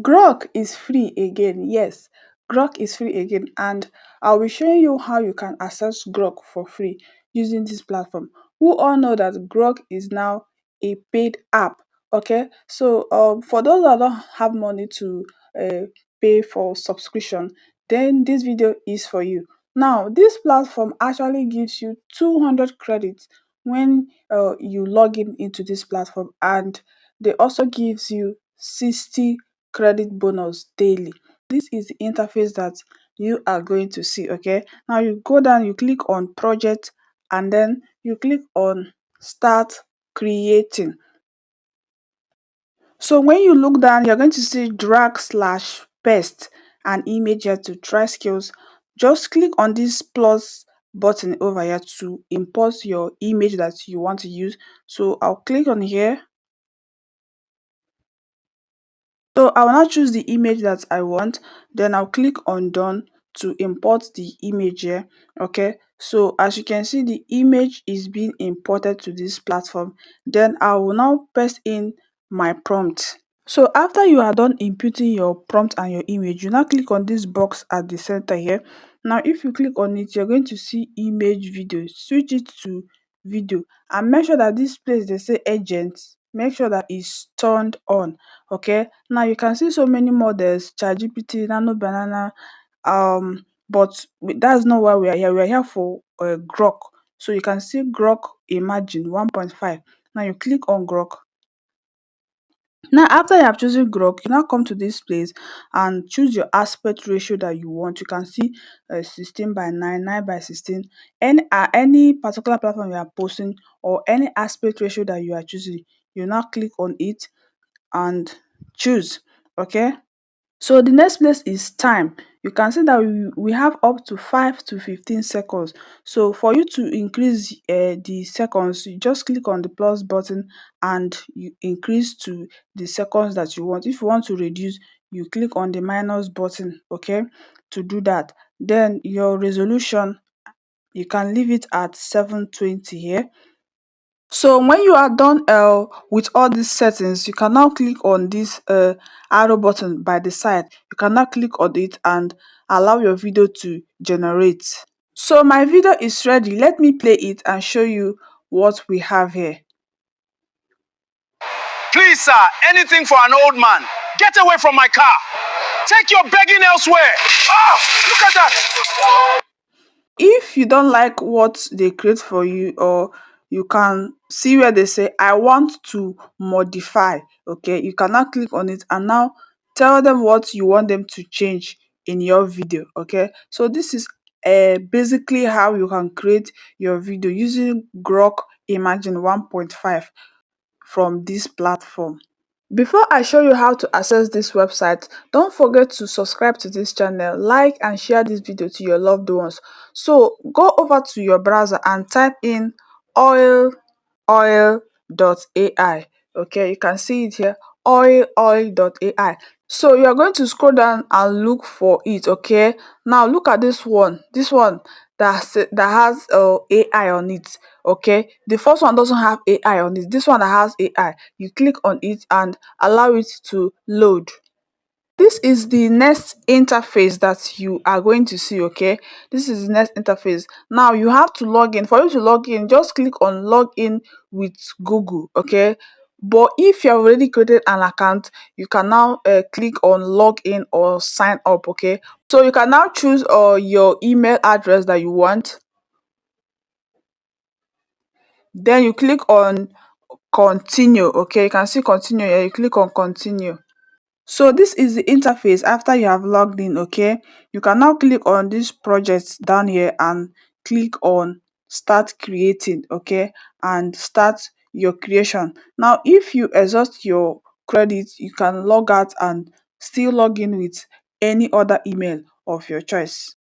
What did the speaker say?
Grok is free again. Yes, Grok is free again, and I'll be showing you how you can access Grok for free using this platform. We all know that Grok is now a paid app. Okay, so for those that don't have money to uh, pay for subscription, then this video is for you. Now, this platform actually gives you 200 credits when you log in into this platform, and they also gives you 60 credit bonus daily. This is the interface that you are going to see. Okay, now you go down, you click on project, and then you click on start creating. So when you look down, you're going to see drag slash paste an image here to try skills. Just click on this plus button over here to import your image that you want to use. So I'll click on here. So I will now choose the image that I want. Then I'll click on done to import the image here. Okay, so as you can see, the image is being imported to this platform. Then I will now paste in my prompt. So after you are done inputting your prompt and your image, you now click on this box at the center here. Now if you click on it, you're going to see image video. Switch it to video and make sure that this place they say agent, make sure that it's turned on. Okay, now you can see so many models: ChatGPT, Nano Banana, but that's not why we are here. We are here for Grok. So you can see Grok Imagine 1.5. Now you click on Grok. Now after you have chosen Grok, you now come to this place and choose your aspect ratio that you want. You can see 16:9, 9:16. Any particular platform you are posting or any aspect ratio that you are choosing, you now click on it and choose. Okay, so the next place is time. You can see that we have up to 5 to 15 seconds. So for you to increase the seconds, you just click on the plus button and you increase to the seconds that you want. If you want to reduce, you click on the minus button, okay, to do that. Then your resolution, you can leave it at 720 here. So when you are done with all these settings, you can now click on this arrow button by the side. You can now click on it and allow your video to generate. So my video is ready. Let me play it and show you what we have here. Please, sir, anything for an old man. Get away from my car. Take your begging elsewhere. Oh, look at that. If you don't like what they create for you, or you can see where they say I want to modify, okay, you can now click on it and now tell them what you want them to change in your video. Okay, so this is basically how you can create your video using Grok Imagine 1.5 from this platform. Before I show you how to access this website, don't forget to subscribe to this channel, like and share this video to your loved ones. So go over to your browser and type in oil.ai. Okay, you can see it here, oil.ai. So you are going to scroll down and look for it. Okay, now look at this one, that has AI on it. Okay, the first one doesn't have AI on it. This one that has AI, you click on it and allow it to load. This is the next interface that you are going to see. Okay, this is the next interface. Now you have to log in. For you to log in, just click on log in with Google. Okay, but if you have already created an account, you can now click on log in or sign up. Okay, so you can now choose your email address that you want. Then you click on continue. Okay, you can see continue here. You click on continue. So this is the interface after you have logged in. Okay, you can now click on this project down here and click on start creating. Okay, and start your creation. Now if you exhaust your credits, you can log out and still log in with any other email of your choice.